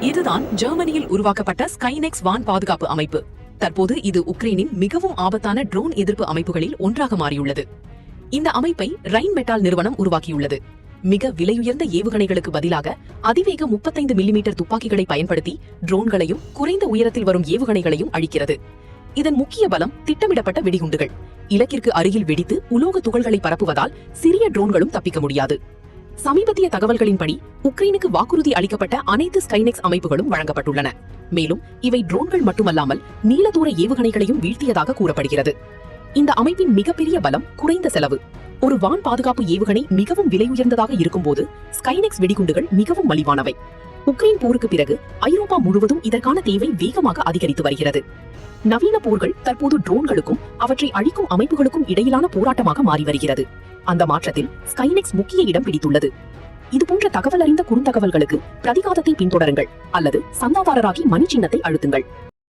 இதுதான் ஜெர்மனியில் உருவாக்கப்பட்ட ஸ்கைநெக்ஸ் வான் பாதுகாப்பு அமைப்பு. தற்போது இது உக்ரைனின் மிகவும் ஆபத்தான ட்ரோன் எதிர்ப்பு அமைப்புகளில் ஒன்றாக மாறியுள்ளது. இந்த அமைப்பை ரைன் மெட்டால் நிறுவனம் உருவாக்கியுள்ளது. மிக விலையுயர்ந்த ஏவுகணைகளுக்கு பதிலாக அதிவேக 35 மில்லிமீட்டர் துப்பாக்கிகளை பயன்படுத்தி ட்ரோன்களையும் குறைந்த உயரத்தில் வரும் ஏவுகணைகளையும் அழிக்கிறது. இதன் முக்கிய பலம் திட்டமிடப்பட்ட வெடிகுண்டுகள். இலக்கிற்கு அருகில் வெடித்து உலோக துகள்களை பரப்புவதால் சிறிய ட்ரோன்களும் தப்பிக்க முடியாது. சமீபத்திய தகவல்களின்படி உக்ரைனுக்கு வாக்குறுதி அளிக்கப்பட்ட அனைத்து ஸ்கைநெக்ஸ் அமைப்புகளும் வழங்கப்பட்டுள்ளன. மேலும் இவை ட்ரோன்கள் மட்டுமல்லாமல் நீல தூர ஏவுகணைகளையும் வீழ்த்தியதாக கூறப்படுகிறது. இந்த அமைப்பின் மிகப்பெரிய பலம் குறைந்த செலவு. ஒரு வான் பாதுகாப்பு ஏவுகணை மிகவும் விலையுயர்ந்ததாக இருக்கும்போது ஸ்கைநெக்ஸ் வெடிகுண்டுகள் மிகவும் மலிவானவை. உக்ரைன் போருக்கு பிறகு ஐரோப்பா முழுவதும் இதற்கான தேவை வேகமாக அதிகரித்து வருகிறது. நவீன போர்கள் தற்போது ட்ரோன்களுக்கும் அவற்றை அழிக்கும் அமைப்புகளுக்கும் இடையிலான போராட்டமாக மாறி வருகிறது. அந்த மாற்றத்தில் ஸ்கைநெக்ஸ் முக்கிய இடம் பிடித்துள்ளது. இதுபோன்ற தகவல் அறிந்த குறுந்தகவல்களுக்கு பிரதிகாதத்தை பின்தொடருங்கள் அல்லது சந்தாதாரராகி மணி சின்னத்தை அழுத்துங்கள்.